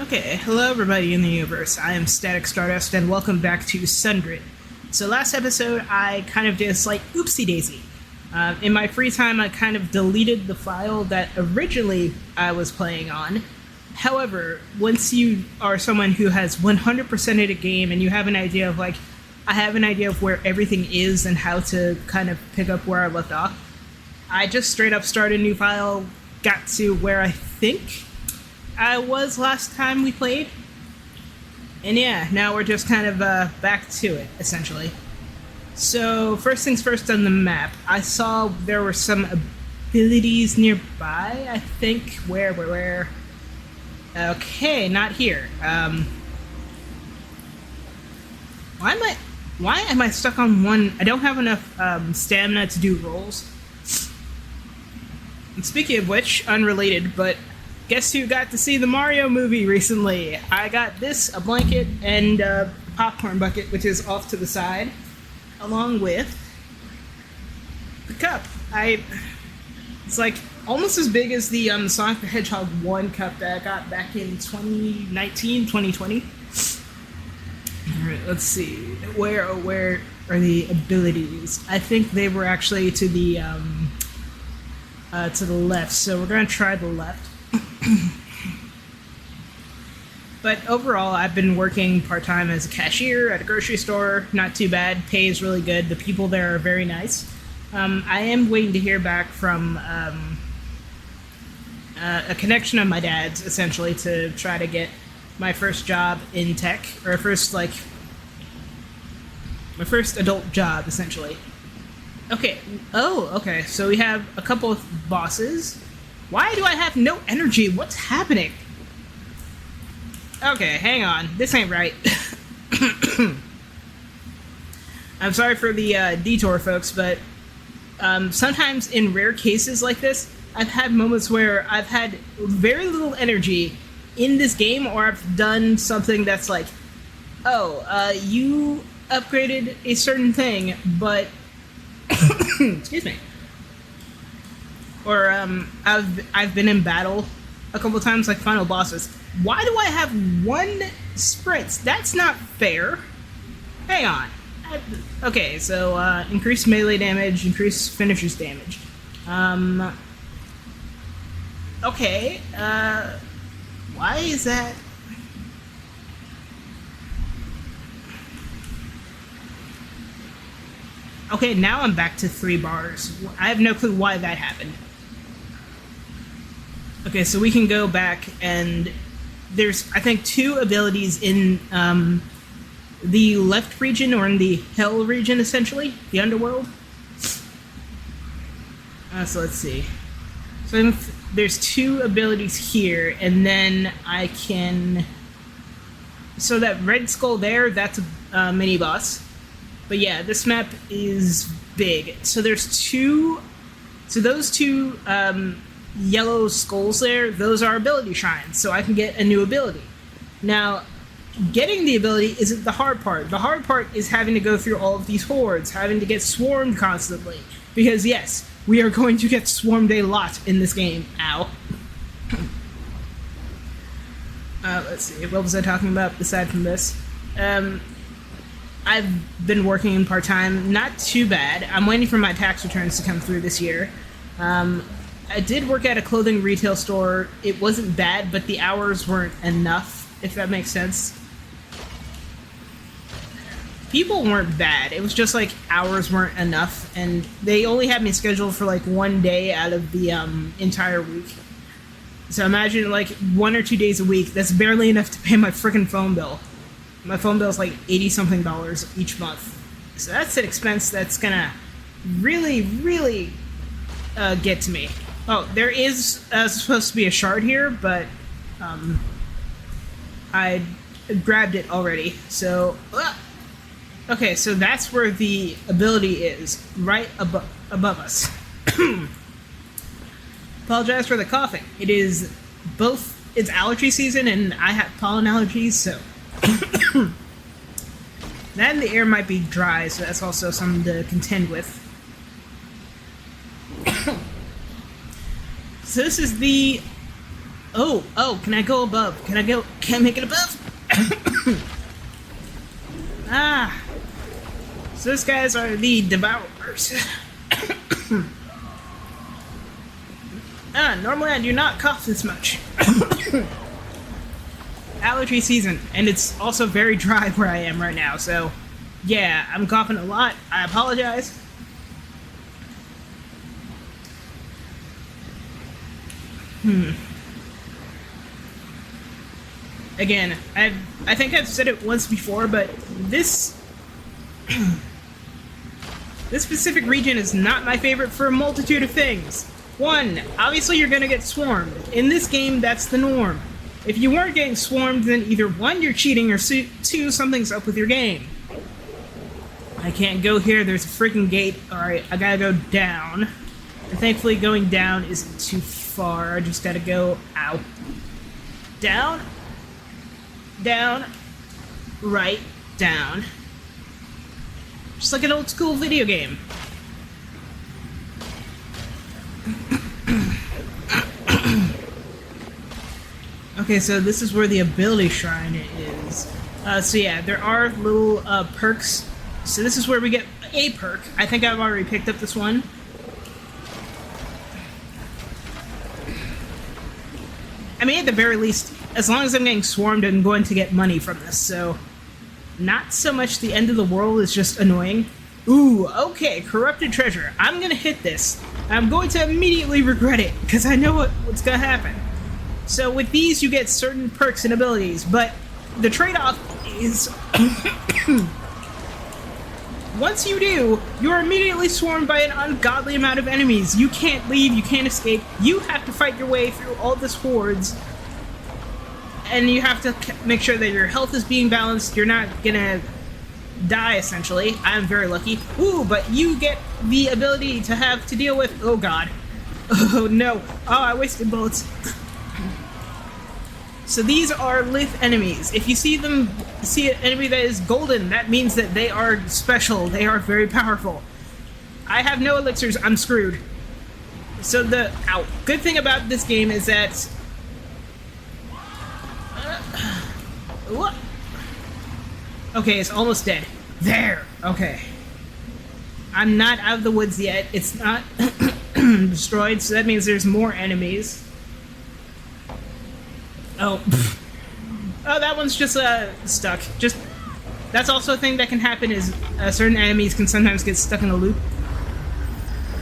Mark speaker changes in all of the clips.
Speaker 1: Okay, hello everybody in the universe. I am Static Stardust, and welcome back to Sundered. So last episode, I kind of did a slight oopsie daisy. In my free time, I kind of deleted the file that originally I was playing on. However, once you are someone who has 100%ed a game and you have an idea of I have an idea of where everything is and how to kind of pick up where I left off, I just straight up started a new file, got to where I think I was last time we played. And yeah, now we're just kind of back to it, essentially. So, first things first on the map. I saw there were some abilities nearby, I think. Where? Okay, not here. Why am I stuck on one? I don't have enough stamina to do rolls. And speaking of which, unrelated, but guess who got to see the Mario movie recently? I got this, a blanket, and a popcorn bucket, which is off to the side, along with the cup. It's like almost as big as the Sonic the Hedgehog 1 cup that I got back in 2019, 2020. Alright, let's see. Where are the abilities? I think they were actually to the left, so we're going to try the left. But overall, I've been working part-time as a cashier at a grocery store. Not too bad. Pay is really good. The people there are very nice. I am waiting to hear back from a connection of my dad's, essentially, to try to get my first job in tech, or my first adult job, essentially. Okay. Oh, okay. So we have a couple of bosses. Why do I have no energy? What's happening? Okay, hang on. This ain't right. I'm sorry for the detour, folks, but sometimes in rare cases like this, I've had moments where I've had very little energy in this game, or I've done something that's like, you upgraded a certain thing, but... excuse me. Or I've been in battle a couple times, like final bosses. Why do I have one sprint? That's not fair. Hang on. Okay, so increased melee damage, increased finisher's damage. Okay. Why is that? Okay, now I'm back to 3 bars. I have no clue why that happened. Okay, so we can go back, and there's, I think, 2 abilities in the left region, or in the Hell region, essentially, the Underworld. So let's see. So there's 2 abilities here, and then I can... So that red skull there, that's a mini-boss. But yeah, this map is big. So there's 2... So those 2... yellow skulls there, those are ability shrines, so I can get a new ability. Now, getting the ability isn't the hard part. The hard part is having to go through all of these hordes, having to get swarmed constantly. Because yes, we are going to get swarmed a lot in this game. Ow. Let's see, what was I talking about aside from this? I've been working part-time, not too bad. I'm waiting for my tax returns to come through this year. I did work at a clothing retail store. It wasn't bad, but the hours weren't enough, if that makes sense. People weren't bad. It was just like hours weren't enough, and they only had me scheduled for like 1 day out of the entire week. So imagine like 1 or 2 days a week. That's barely enough to pay my freaking phone bill. My phone bill is like $80-something each month. So that's an expense that's gonna really, really get to me. Oh, there is supposed to be a shard here, but I grabbed it already. So, okay, so that's where the ability is, right above us. Apologize for the coughing. It is both, it's allergy season, and I have pollen allergies, so... That and the air might be dry, so that's also something to contend with. So this is the Oh, can I go above? Can I make it above? Ah. So those guys are the devourers. Normally I do not cough this much. Allergy season, and it's also very dry where I am right now, so yeah, I'm coughing a lot. I apologize. Again, I think I've said it once before, but this this specific region is not my favorite for a multitude of things. One, obviously you're gonna get swarmed. In this game, that's the norm. If you weren't getting swarmed, then either one, you're cheating, or two, something's up with your game. I can't go here, there's a freaking gate. Alright, I gotta go down. And thankfully going down isn't too far, I just gotta go out. Down, down, right, down. Just like an old school video game. Okay, so this is where the ability shrine is. So yeah, there are little perks. So this is where we get a perk. I think I've already picked up this one. I mean, at the very least, as long as I'm getting swarmed, I'm going to get money from this, so not so much the end of the world is just annoying. Ooh, okay, corrupted treasure. I'm gonna hit this. I'm going to immediately regret it, because I know what's gonna happen. So with these, you get certain perks and abilities, but the trade-off is once you do, you're immediately swarmed by an ungodly amount of enemies. You can't leave, you can't escape. You have to fight your way through all this hordes, and you have to make sure that your health is being balanced. You're not gonna die, essentially. I'm very lucky. Ooh, but you get the ability to have to deal with... Oh, God. Oh, no. Oh, I wasted bullets. So these are Lith enemies. If you see an enemy that is golden, that means that they are special. They are very powerful. I have no elixirs. I'm screwed. So the good thing about this game is that... what? Okay, it's almost dead. There! Okay. I'm not out of the woods yet. It's not destroyed, so that means there's more enemies. Oh. Oh, that one's just stuck. That's also a thing that can happen is certain enemies can sometimes get stuck in a loop.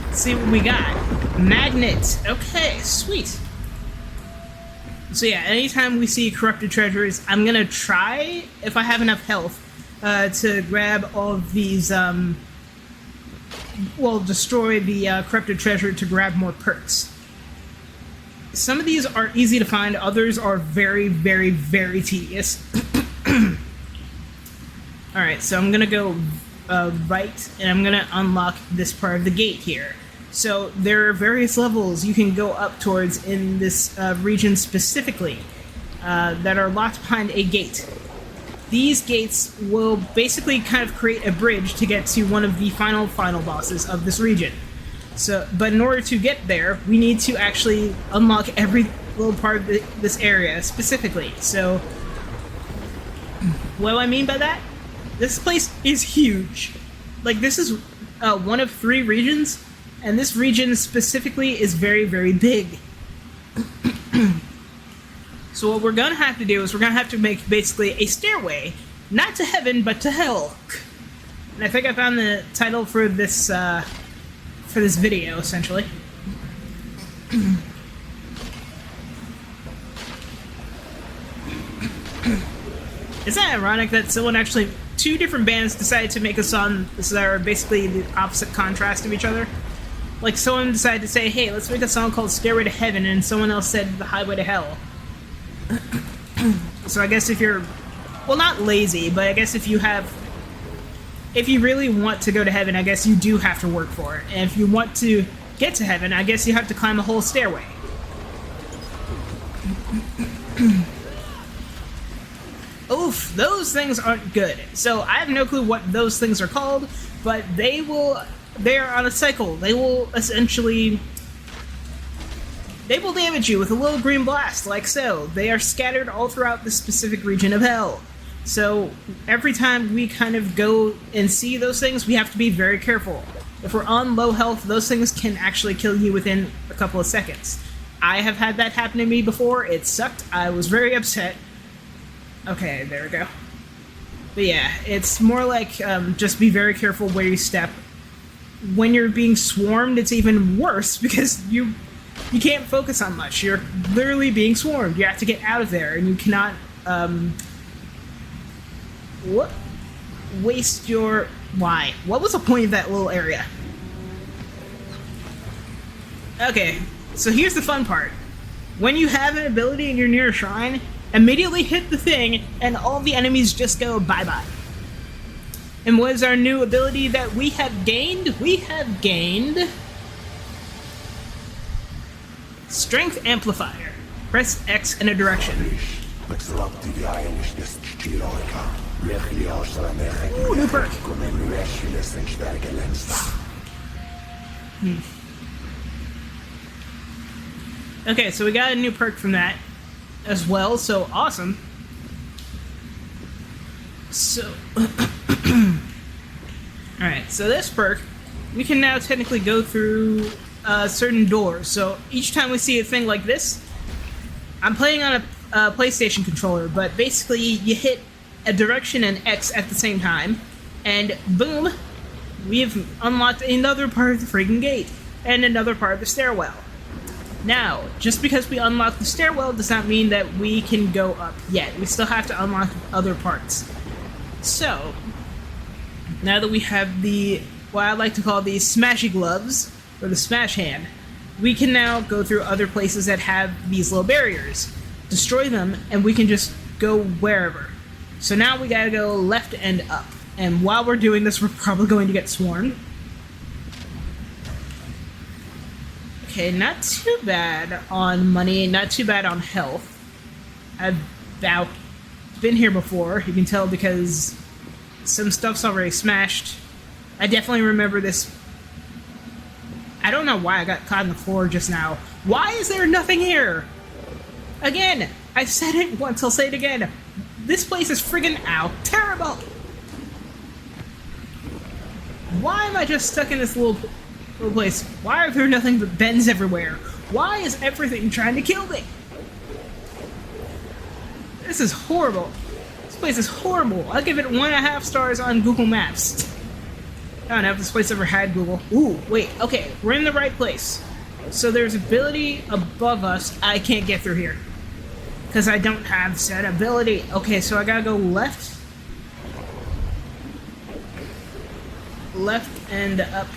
Speaker 1: Let's see what we got. Magnet. Okay, sweet. So yeah, anytime we see corrupted treasures, I'm gonna try, if I have enough health, to grab all of these, destroy the corrupted treasure to grab more perks. Some of these are easy to find, others are very, very, very tedious. Alright, so I'm gonna go right, and I'm gonna unlock this part of the gate here. So there are various levels you can go up towards in this region specifically that are locked behind a gate. These gates will basically kind of create a bridge to get to one of the final bosses of this region. But in order to get there, we need to actually unlock every little part of this area specifically. So, what do I mean by that? This place is huge. Like, this is one of 3 regions, and this region specifically is very, very big. So what we're gonna have to do is we're gonna have to make basically a stairway, not to heaven, but to hell. And I think I found the title for this video, essentially. Isn't that ironic that actually 2 different bands decided to make a song that are basically the opposite contrast of each other? Like, someone decided to say, hey, let's make a song called Stairway to Heaven, and someone else said The Highway to Hell. So I guess if you're, well, not lazy, but I guess if you really want to go to heaven, I guess you do have to work for it. And if you want to get to heaven, I guess you have to climb a whole stairway. Oof, those things aren't good. So I have no clue what those things are called, but they're on a cycle. They will essentially They will damage you with a little green blast, like so. They are scattered all throughout the specific region of hell. So every time we kind of go and see those things, we have to be very careful. If we're on low health, those things can actually kill you within a couple of seconds. I have had that happen to me before. It sucked. I was very upset. Okay, there we go. But yeah, it's more like just be very careful where you step. When you're being swarmed, it's even worse because you can't focus on much. You're literally being swarmed. You have to get out of there, and you cannot waste your... Why? What was the point of that little area? Okay, so here's the fun part. When you have an ability and you're near a shrine, immediately hit the thing, and all the enemies just go bye-bye. And what is our new ability that we have gained? We have gained... Strength Amplifier. Press X in a direction. Ooh, new perk. Okay, so we got a new perk from that as well, so awesome. So, alright, so this perk, we can now technically go through certain doors. So each time we see a thing like this, I'm playing on a PlayStation controller, but basically you hit a direction and X at the same time, and boom, we've unlocked another part of the freaking gate, and another part of the stairwell. Now, just because we unlock the stairwell does not mean that we can go up yet. We still have to unlock other parts. So, now that we have the, what I like to call the smashy gloves, or the smash hand, we can now go through other places that have these little barriers, destroy them, and we can just go wherever. So now we gotta go left and up. And while we're doing this, we're probably going to get swarmed. Okay, not too bad on money, not too bad on health. I've about been here before, you can tell because some stuff's already smashed. I definitely remember this. I don't know why I got caught on the floor just now. Why is there nothing here? Again, I've said it once, I'll say it again. This place is friggin' terrible! Why am I just stuck in this little place? Why are there nothing but bends everywhere? Why is everything trying to kill me? This is horrible. This place is horrible. I'll give it 1.5 stars on Google Maps. I don't know if this place ever had Google. Ooh, wait, okay, we're in the right place. So there's ability above us. I can't get through here because I don't have said ability. Okay, so I gotta go left. Left and up.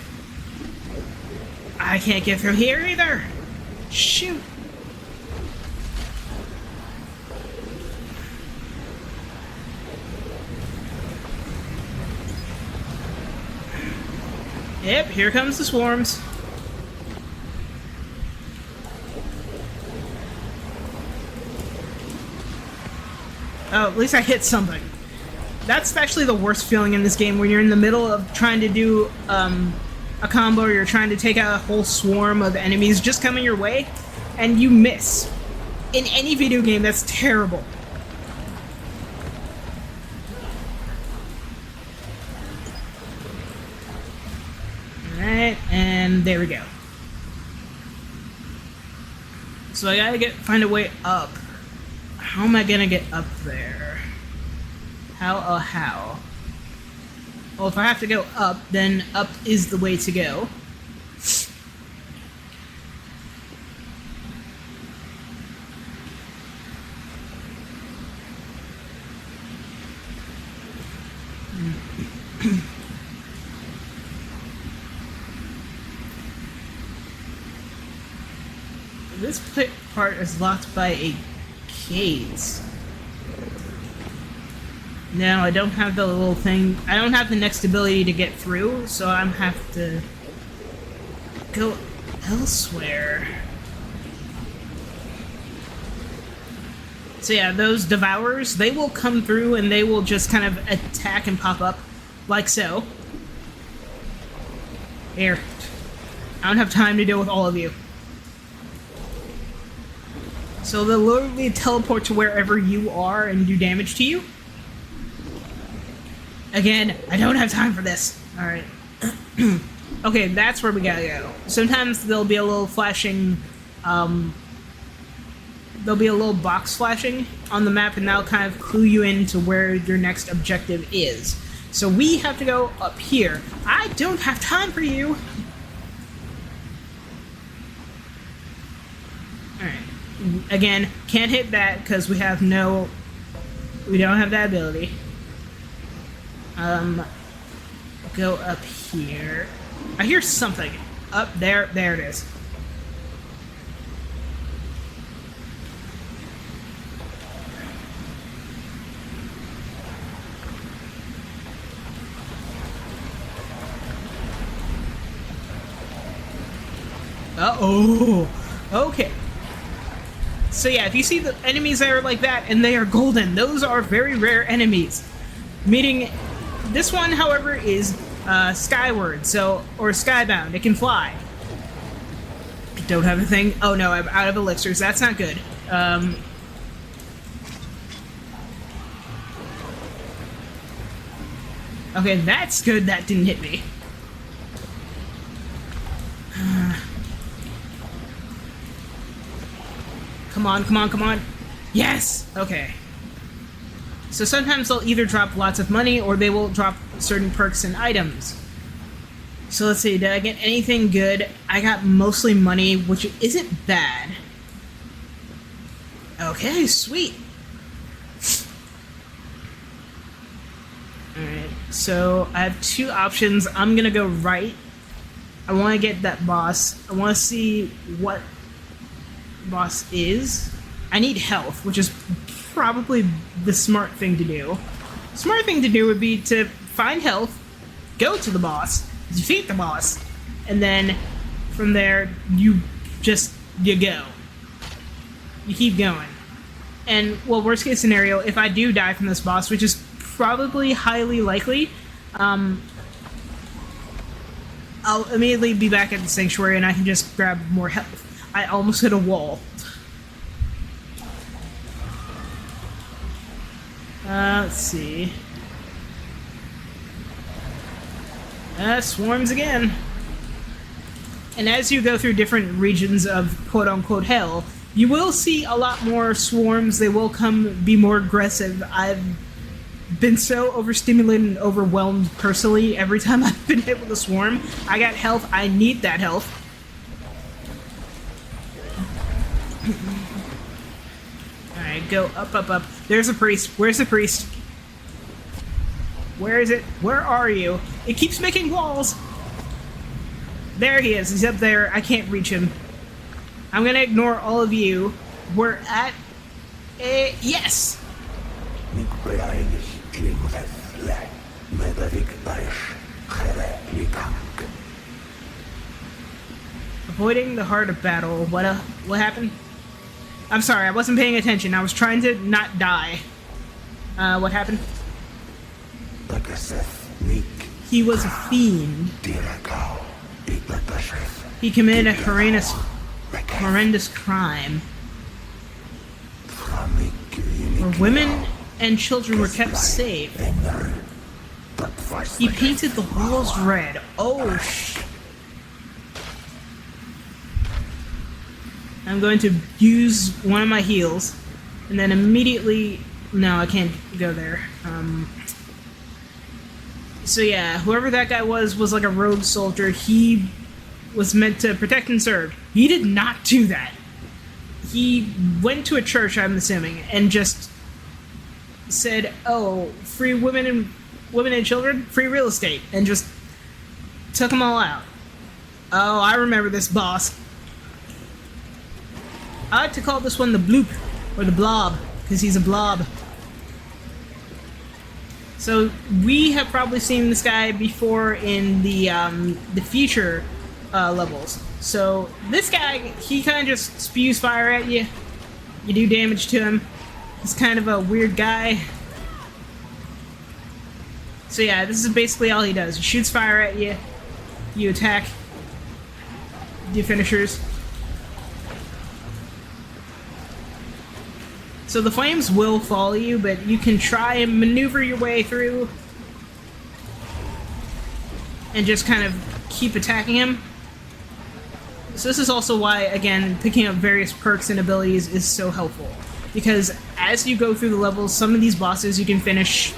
Speaker 1: I can't get through here either. Shoot. Yep, here comes the swarms. Oh, at least I hit something. That's actually the worst feeling in this game, when you're in the middle of trying to do a combo, or you're trying to take out a whole swarm of enemies just coming your way, and you miss. In any video game, that's terrible. Alright, and there we go. So I gotta find a way up. How am I gonna get up there? How? Well, if I have to go up, then up is the way to go. This part is locked by a gate. Now I don't have the little thing. I don't have the next ability to get through, so I'm have to go elsewhere. So yeah, those devourers, they will come through and they will just kind of attack and pop up, like so. Here. I don't have time to deal with all of you. So they'll literally teleport to wherever you are and do damage to you. Again, I don't have time for this. Alright. Okay, that's where we gotta go. Sometimes there'll be a little flashing, there'll be a little box flashing on the map, and that'll kind of clue you into where your next objective is. So we have to go up here. I don't have time for you! Alright. Again, can't hit that because we don't have that ability. Go up here. I hear something. Up there. There it is. Uh-oh. Okay. So yeah, if you see the enemies that are like that and they are golden, those are very rare enemies. Meaning, this one, however, is skyward, or skybound. It can fly. I don't have a thing. Oh no, I'm out of elixirs. That's not good. Okay, that's good. That didn't hit me. Come on, come on, come on. Yes! Okay. So sometimes they'll either drop lots of money or they will drop certain perks and items. So let's see, did I get anything good? I got mostly money, which isn't bad. Okay, sweet. Alright, so I have two options. I'm gonna go right. I want to get that boss. I want to see what boss is. I need health, which is probably the smart thing to do. Smart thing to do would be to find health, go to the boss, defeat the boss, and then from there you go. You keep going. And well, worst case scenario, if I do die from this boss, which is probably highly likely, I'll immediately be back at the sanctuary and I can just grab more health. I almost hit a wall. Let's see. Swarms again. And as you go through different regions of quote-unquote hell, you will see a lot more swarms. They will be more aggressive. I've been so overstimulated and overwhelmed personally every time I've been hit with a swarm. I got health. I need that health. Alright, go up, up, up. There's a priest. Where's the priest? Where is it? Where are you? It keeps making walls! There he is. He's up there. I can't reach him. I'm gonna ignore all of you. We're at a... Yes! Avoiding the heart of battle. What happened? I'm sorry, I wasn't paying attention. I was trying to not die. What happened? He was a fiend. He committed a horrendous crime. Where women and children were kept safe. He painted the walls red. Oh, I'm going to use one of my heals, and then immediately... No, I can't go there. So yeah, whoever that guy was like a rogue soldier. He was meant to protect and serve. He did not do that. He went to a church, I'm assuming, and just said, "Oh, free women and children, free real estate," and just took them all out. Oh, I remember this boss. I like to call this one the bloop, or the blob, because he's a blob. So we have probably seen this guy before in the future levels. So this guy, he kind of just spews fire at you. You do damage to him. He's kind of a weird guy. So yeah, this is basically all he does. He shoots fire at you. You attack. Do finishers. So the flames will follow you, but you can try and maneuver your way through and just kind of keep attacking him. So this is also why, again, picking up various perks and abilities is so helpful. Because as you go through the levels, some of these bosses you can finish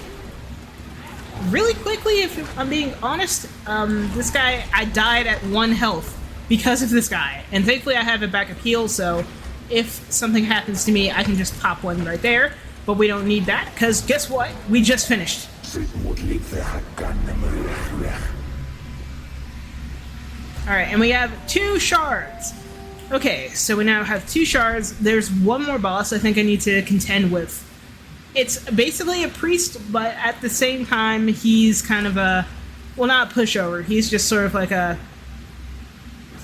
Speaker 1: really quickly, if I'm being honest. This guy, I died at 1 health because of this guy. And thankfully I have a backup heal, so if something happens to me, I can just pop one right there. But we don't need that, because guess what? We just finished. Alright, and we have 2 shards. Okay, so we now have 2 shards. There's one more boss I think I need to contend with. It's basically a priest, but at the same time, he's kind of a... well, not a pushover. He's just sort of like a...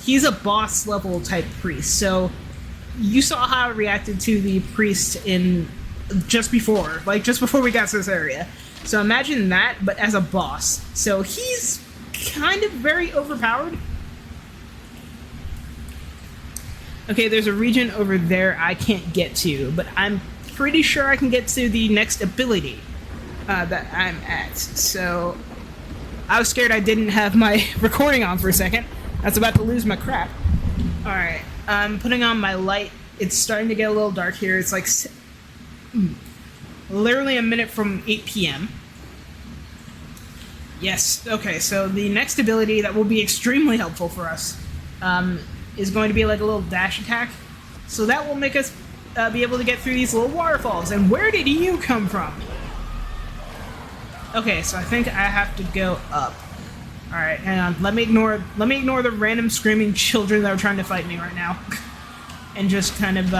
Speaker 1: he's a boss level type priest. So you saw how I reacted to the priest in... just before we got to this area. So imagine that, but as a boss. So he's kind of very overpowered. Okay, there's a region over there I can't get to, but I'm pretty sure I can get to the next ability that I'm at. So I was scared I didn't have my recording on for a second. I was about to lose my crap. Alright, I'm putting on my light. It's starting to get a little dark here. It's like literally a minute from 8 p.m. Yes, okay, so the next ability that will be extremely helpful for us is going to be like a little dash attack. So that will make us be able to get through these little waterfalls. And where did you come from? Okay, so I think I have to go up. Alright, hang on. Let me ignore the random screaming children that are trying to fight me right now. And just kind of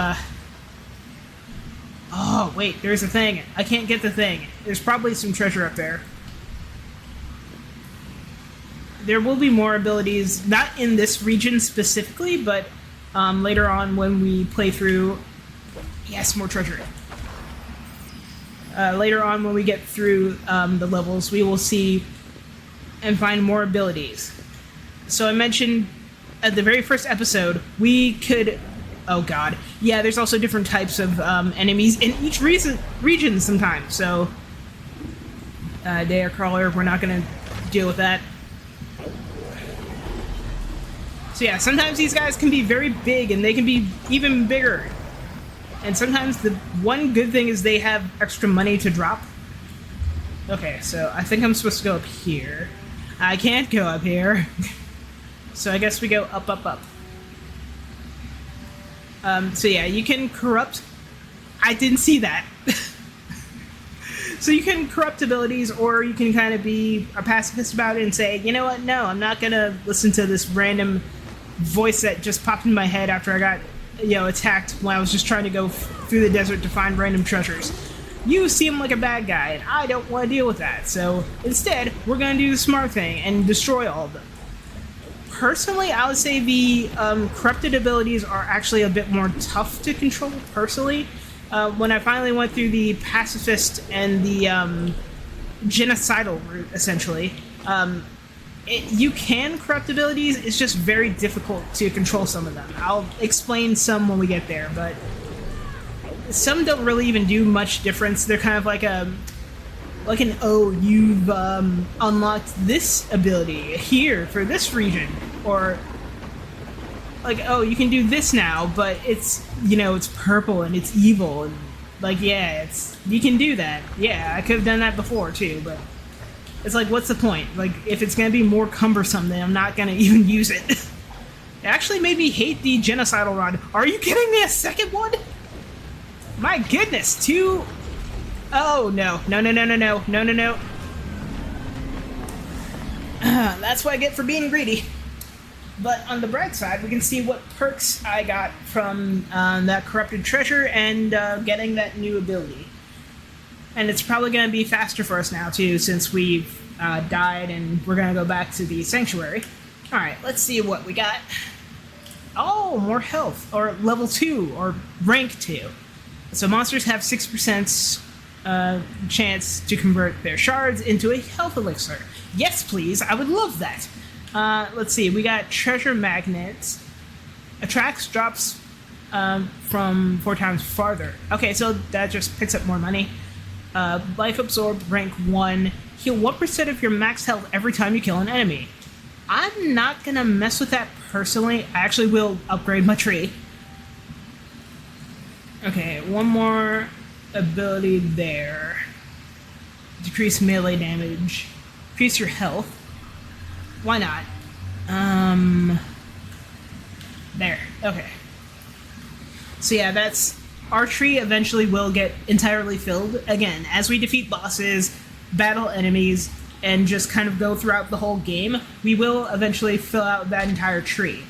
Speaker 1: oh, wait, there's a thing. I can't get the thing. There's probably some treasure up there. There will be more abilities, not in this region specifically, but later on when we play through... yes, more treasure. Later on when we get through the levels, we will see and find more abilities. So I mentioned at the very first episode, we could... oh god. Yeah, there's also different types of enemies in each region sometimes, so... Dare Crawler, we're not going to deal with that. So yeah, sometimes these guys can be very big, and they can be even bigger. And sometimes the one good thing is they have extra money to drop. Okay, so I think I'm supposed to go up here. I can't go up here. So I guess we go up, up, up. So yeah, you can corrupt... I didn't see that. So you can corrupt abilities, or you can kind of be a pacifist about it and say, you know what, no, I'm not gonna listen to this random voice that just popped in my head after I got, attacked when I was just trying to go through the desert to find random treasures. You seem like a bad guy, and I don't want to deal with that, so instead, we're gonna do the smart thing and destroy all of them. Personally, I would say the corrupted abilities are actually a bit more tough to control, personally. When I finally went through the pacifist and the genocidal route, essentially, you can corrupt abilities, it's just very difficult to control some of them. I'll explain some when we get there, but some don't really even do much difference. They're kind of like an, oh, you've unlocked this ability here for this region, or like, oh, you can do this now, but it's, it's purple and it's evil, and like, yeah, you can do that. Yeah, I could have done that before too, but it's like, what's the point? Like, if it's gonna be more cumbersome, then I'm not gonna even use it. It actually made me hate the genocidal rod. Are you kidding me? A second one? My goodness, 2... oh, no. No. That's what I get for being greedy. But on the bright side, we can see what perks I got from that corrupted treasure and getting that new ability. And it's probably going to be faster for us now, too, since we've died and we're going to go back to the sanctuary. Alright, let's see what we got. Oh, more health, or level 2, or rank 2. So monsters have 6% chance to convert their shards into a health elixir. Yes, please, I would love that. Let's see, we got treasure magnets. Attracts, drops from 4 times farther. Okay, so that just picks up more money. Life Absorbed, rank 1. Heal 1% of your max health every time you kill an enemy. I'm not gonna mess with that personally. I actually will upgrade my tree. Okay, one more ability there. Decrease melee damage. Increase your health. Why not? There. Okay. So yeah, that's... Our tree eventually will get entirely filled. Again, as we defeat bosses, battle enemies, and just kind of go throughout the whole game, we will eventually fill out that entire tree.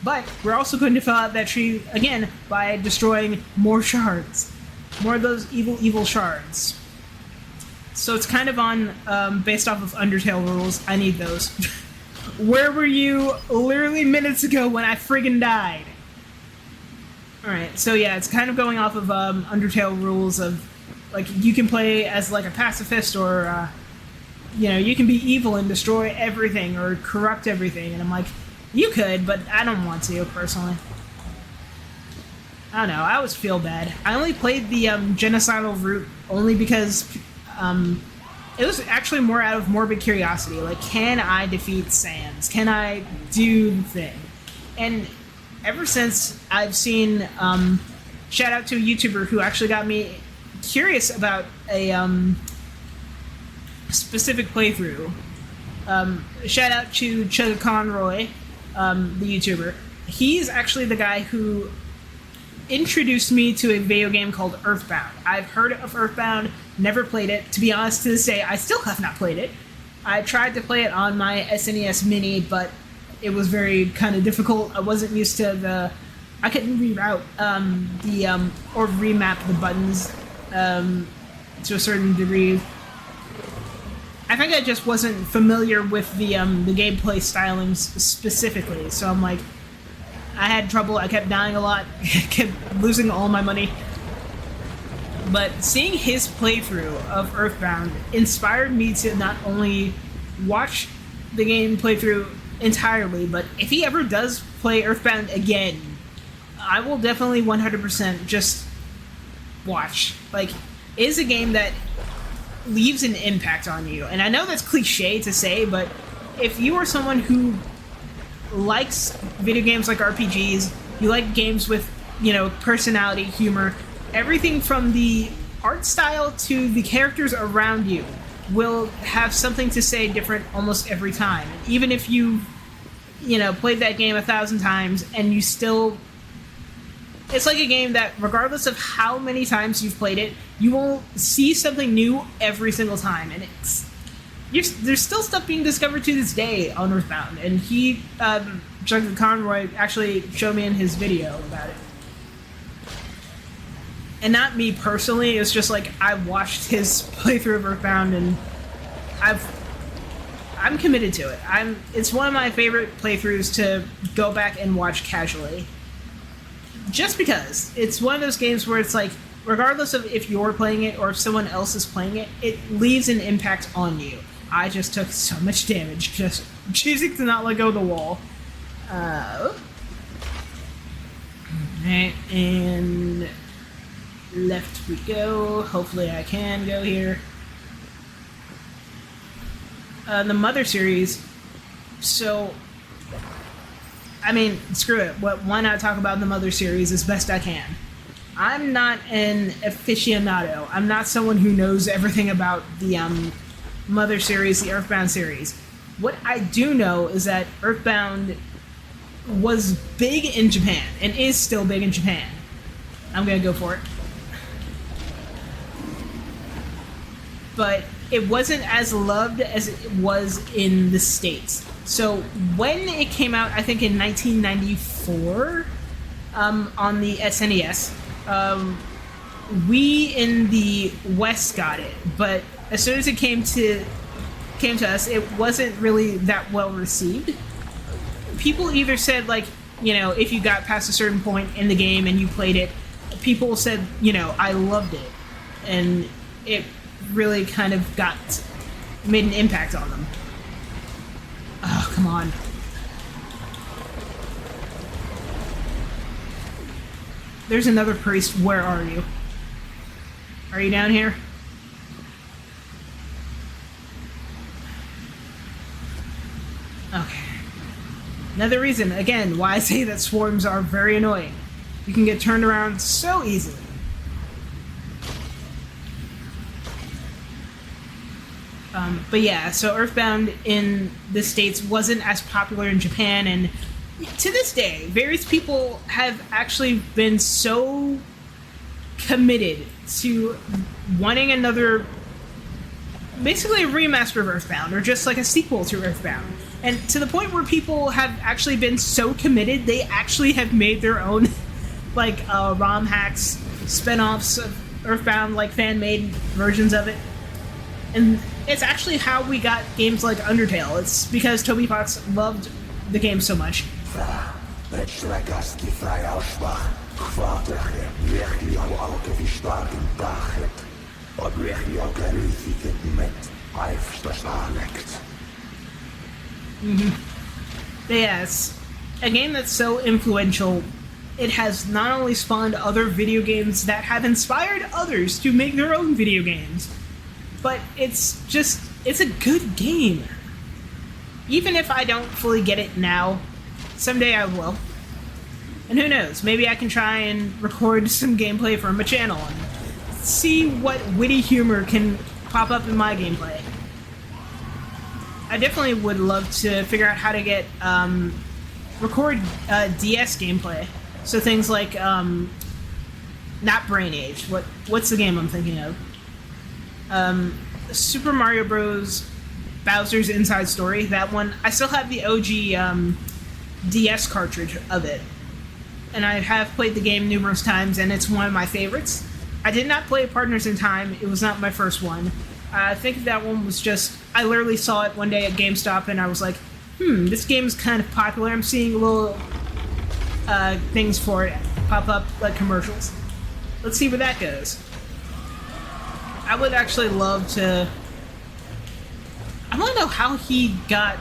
Speaker 1: But we're also going to fill out that tree, again, by destroying more shards. More of those evil shards. So it's kind of on, based off of Undertale rules. I need those. Where were you literally minutes ago when I friggin' died? Alright, so yeah, it's kind of going off of Undertale rules of, like, you can play as, like, a pacifist or, you know, you can be evil and destroy everything or corrupt everything. And I'm like, you could, but I don't want to, personally. I don't know, I always feel bad. I only played the genocidal route only because it was actually more out of morbid curiosity. Like, can I defeat Sans? Can I do the thing? And ever since I've seen, shout out to a YouTuber who actually got me curious about a specific playthrough. Shout out to Chugga Conroy, the YouTuber. He's actually the guy who introduced me to a video game called Earthbound. I've heard of Earthbound, never played it. To be honest, to this day, I still have not played it. I tried to play it on my SNES Mini, but it was very kind of difficult. I wasn't used to the... I couldn't reroute or remap the buttons to a certain degree. I think I just wasn't familiar with the gameplay stylings specifically, so I'm like, I had trouble. I kept dying a lot, kept losing all my money. But seeing his playthrough of Earthbound inspired me to not only watch the game playthrough entirely, but if he ever does play Earthbound again, I will definitely 100% just watch. Like, it is a game that leaves an impact on you. And I know that's cliche to say, but if you are someone who likes video games like RPGs, you like games with, you know, personality, humor, everything from the art style to the characters around you will have something to say different almost every time. Even if you know, played that game 1,000 times and you still... It's like a game that, regardless of how many times you've played it, you will see something new every single time. And there's still stuff being discovered to this day on Earthbound. And he, Chugga Conroy, actually showed me in his video about it. And not me personally, it's just like, I watched his playthrough of Earthbound and I'm committed to it. It's one of my favorite playthroughs to go back and watch casually. Just because it's one of those games where it's like, regardless of if you're playing it or if someone else is playing it, it leaves an impact on you. I just took so much damage just choosing to not let go of the wall. Alright, and left we go. Hopefully I can go here. The Mother series. So, I mean, screw it. Why not talk about the Mother series as best I can? I'm not an aficionado. I'm not someone who knows everything about the Mother series, the Earthbound series. What I do know is that Earthbound was big in Japan, and is still big in Japan. I'm gonna go for it. But it wasn't as loved as it was in the States. So when it came out, I think in 1994, on the SNES, we in the West got it, but as soon as it came to us, it wasn't really that well received. People either said, like, you know, if you got past a certain point in the game and you played it, people said, you know, I loved it, and it really kind of made an impact on them. Oh, come on. There's another priest. Where are you? Are you down here? Okay. Another reason, again, why I say that swarms are very annoying. You can get turned around so easily. But yeah, so Earthbound in the States wasn't as popular in Japan, and to this day, various people have actually been so committed to wanting another, basically a remaster of Earthbound, or just like a sequel to Earthbound. And to the point where people have actually been so committed, they actually have made their own, like, ROM hacks, spin-offs of Earthbound, like fan-made versions of it. And it's actually how we got games like Undertale. It's because Toby Fox loved the game so much. Yes, a game that's so influential, it has not only spawned other video games that have inspired others to make their own video games, but it's a good game. Even if I don't fully get it now, someday I will. And who knows, maybe I can try and record some gameplay from a channel and see what witty humor can pop up in my gameplay. I definitely would love to figure out how to get, record DS gameplay. So things like, not Brain Age, what's the game I'm thinking of? Super Mario Bros. Bowser's Inside Story, that one. I still have the OG DS cartridge of it. And I have played the game numerous times, and it's one of my favorites. I did not play Partners in Time. It was not my first one. I think that one was just... I literally saw it one day at GameStop, and I was like, this game's kind of popular. I'm seeing little things for it pop up, like commercials. Let's see where that goes. I would actually love to... I want to know how he got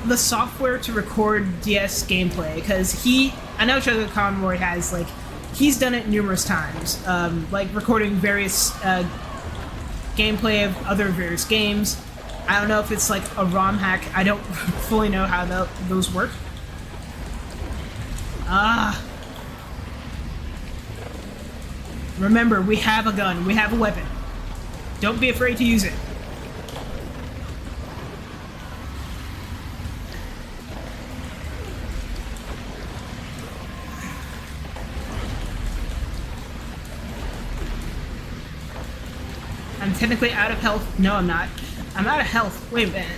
Speaker 1: the software to record DS gameplay, because I know Choco Conroy has, like, he's done it numerous times, like recording various gameplay of other various games. I don't know if it's like a ROM hack. I don't fully know how those work. Remember, we have a gun. We have a weapon. Don't be afraid to use it. I'm technically out of health. No, I'm not. I'm out of health. Wait a minute.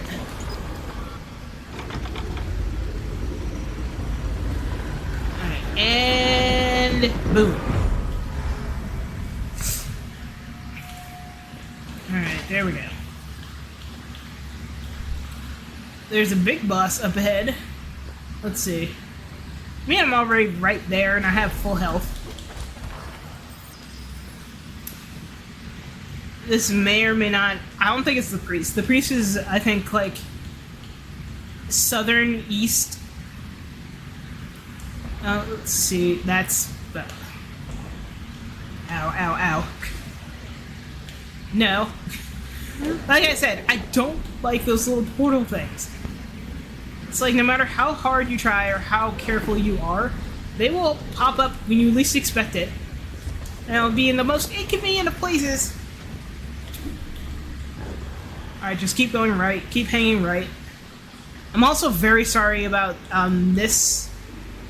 Speaker 1: Alright, and boom. Alright, there we go. There's a big boss up ahead. Let's see. Me, I'm already right there, and I have full health. This may or may not... I don't think it's the priest. The priest is, I think, like... southern east. Let's see. That's... Ow, ow, ow. No. Like I said, I don't like those little portal things. It's like, no matter how hard you try or how careful you are, they will pop up when you least expect it. And it'll be in the most inconvenient of places. Alright, just keep going right. Keep hanging right. I'm also very sorry about this.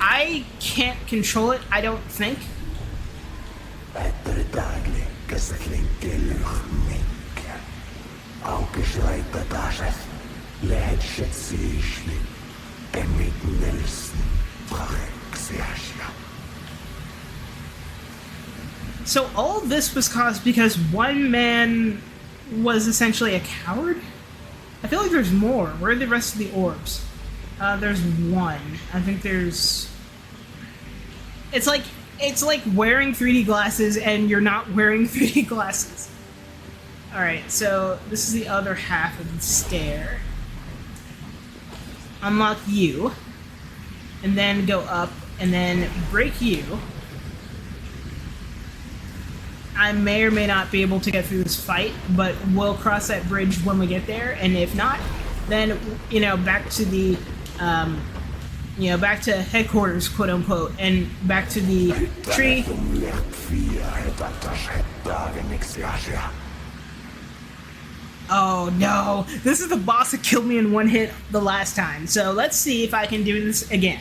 Speaker 1: I can't control it, I don't think. So all this was caused because one man was essentially a coward? I feel like there's more. Where are the rest of the orbs? There's one. I think there's... It's like wearing 3D glasses and you're not wearing 3D glasses. Alright, so this is the other half of the stair. Unlock you. And then go up, and then break you. I may or may not be able to get through this fight, but we'll cross that bridge when we get there, and if not, then, back to the, back to headquarters, quote unquote, and back to the tree. Oh no, this is the boss that killed me in one hit the last time, so let's see if I can do this again.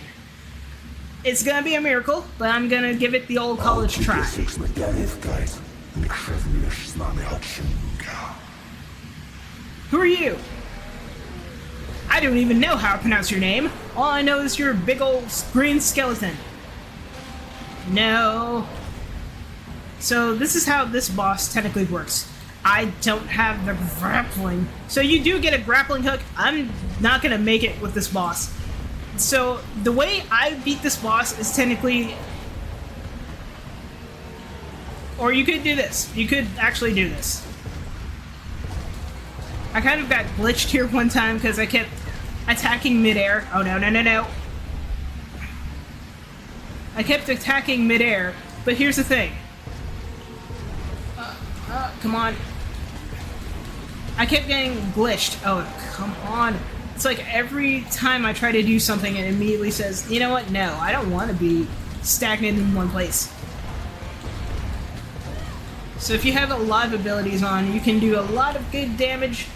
Speaker 1: It's gonna be a miracle, but I'm gonna give it the old college try. Who are you? I don't even know how to pronounce your name. All I know is you're a big old green skeleton. No. So this is how this boss technically works. I don't have the grappling. So you do get a grappling hook. I'm not gonna make it with this boss. So the way I beat this boss is technically... Or you could do this. You could actually do this. I kind of got glitched here one time because I kept attacking midair. Oh no, no, no, no. I kept attacking midair, but here's the thing. Come on. I kept getting glitched. Oh, come on. It's like every time I try to do something, it immediately says, you know what? No, I don't want to be stagnant in one place. So if you have a lot of abilities on, you can do a lot of good damage.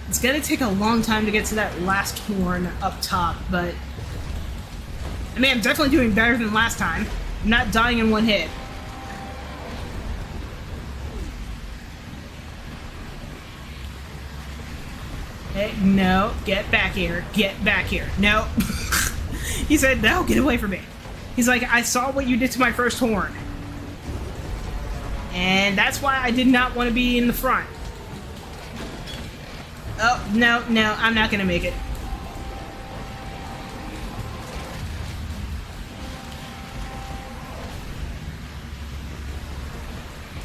Speaker 1: It's gonna take a long time to get to that last horn up top, but... I mean, I'm definitely doing better than last time. I'm not dying in one hit. Hey, no, get back here. Get back here. No. He said, no, get away from me. He's like, I saw what you did to my first horn. And that's why I did not want to be in the front. Oh, no, no, I'm not going to make it.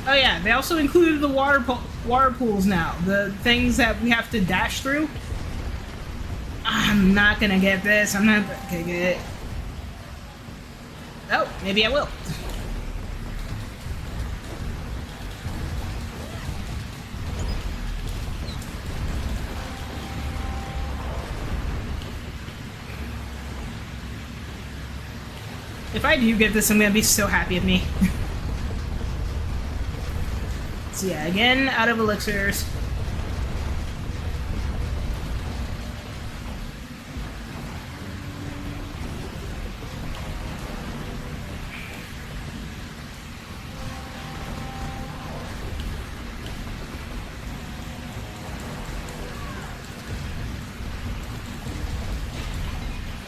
Speaker 1: Oh yeah, they also included the water pools now. The things that we have to dash through. I'm not gonna get this. I'm not gonna get it. Oh, maybe I will. If I do get this, I'm gonna be so happy of me. So yeah, again, out of elixirs.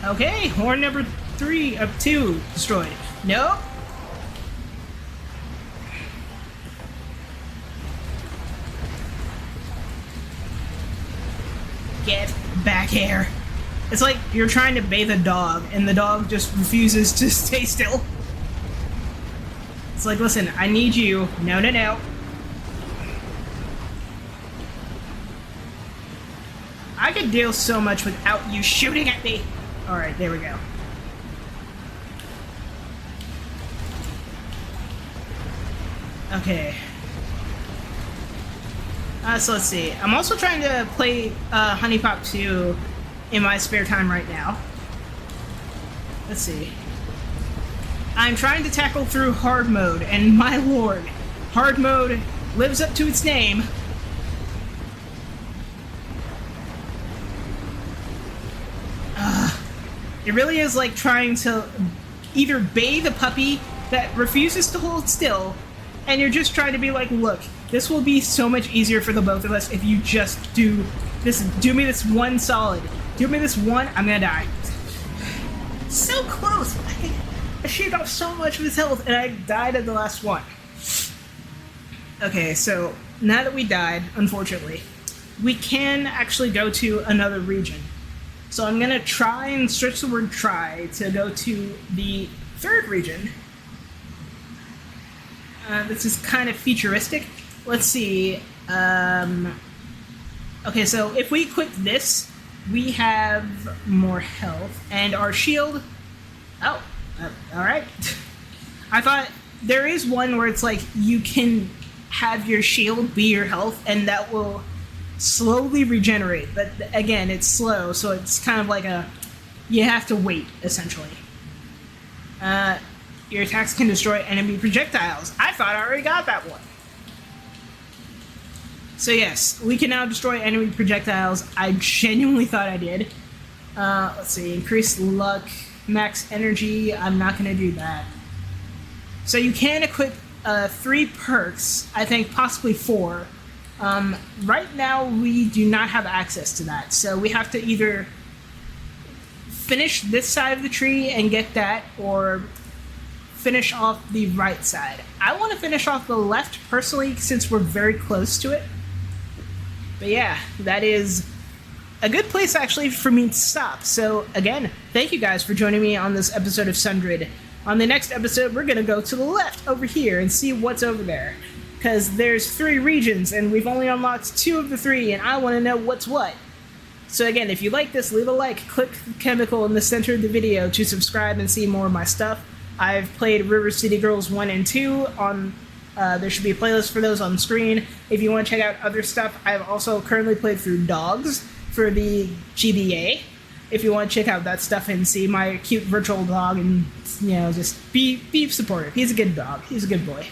Speaker 1: Okay, horn number 3 of 2 destroyed. Nope. Get back here. It's like you're trying to bathe a dog and the dog just refuses to stay still. It's like, listen, I need you. No, no, no. I could deal so much without you shooting at me. Alright, there we go. Okay. So let's see. I'm also trying to play Honey Pop 2 in my spare time right now. Let's see. I'm trying to tackle through hard mode, and my lord, hard mode lives up to its name. It really is like trying to either bathe a puppy that refuses to hold still, and you're just trying to be like, look, this will be so much easier for the both of us if you just do me this one solid. Do me this one, I'm gonna die. So close! I shaved off so much of his health, and I died at the last one. Okay, so now that we died, unfortunately, we can actually go to another region. So I'm gonna try and stretch the word try to go to the third region. This is kind of futuristic. Let's see. Okay, so if we equip this, we have more health, and our shield... Oh, alright. I thought there is one where it's like you can have your shield be your health, and that will slowly regenerate. But again, it's slow, so it's kind of like you have to wait, essentially. Your attacks can destroy enemy projectiles. I thought I already got that one. So yes, we can now destroy enemy projectiles. I genuinely thought I did. Let's see, increase luck, max energy. I'm not going to do that. So you can equip 3 perks, I think possibly 4. Right now we do not have access to that, so we have to either finish this side of the tree and get that, or finish off the right side. I want to finish off the left personally, since we're very close to it. But yeah, that is a good place actually for me to stop. So again, thank you guys for joining me on this episode of Sundered. On the next episode, we're going to go to the left over here and see what's over there. Because there's 3 regions, and we've only unlocked 2 of the 3, and I want to know what's what. So again, if you like this, leave a like, click the chemical in the center of the video to subscribe and see more of my stuff. I've played River City Girls 1 and 2 on... there should be a playlist for those on screen. If you want to check out other stuff, I've also currently played through Dogs for the GBA. If you want to check out that stuff and see my cute virtual dog and, just be supportive. He's a good dog. He's a good boy.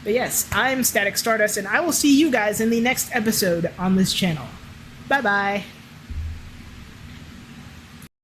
Speaker 1: But yes, I'm Static Stardust, and I will see you guys in the next episode on this channel. Bye-bye.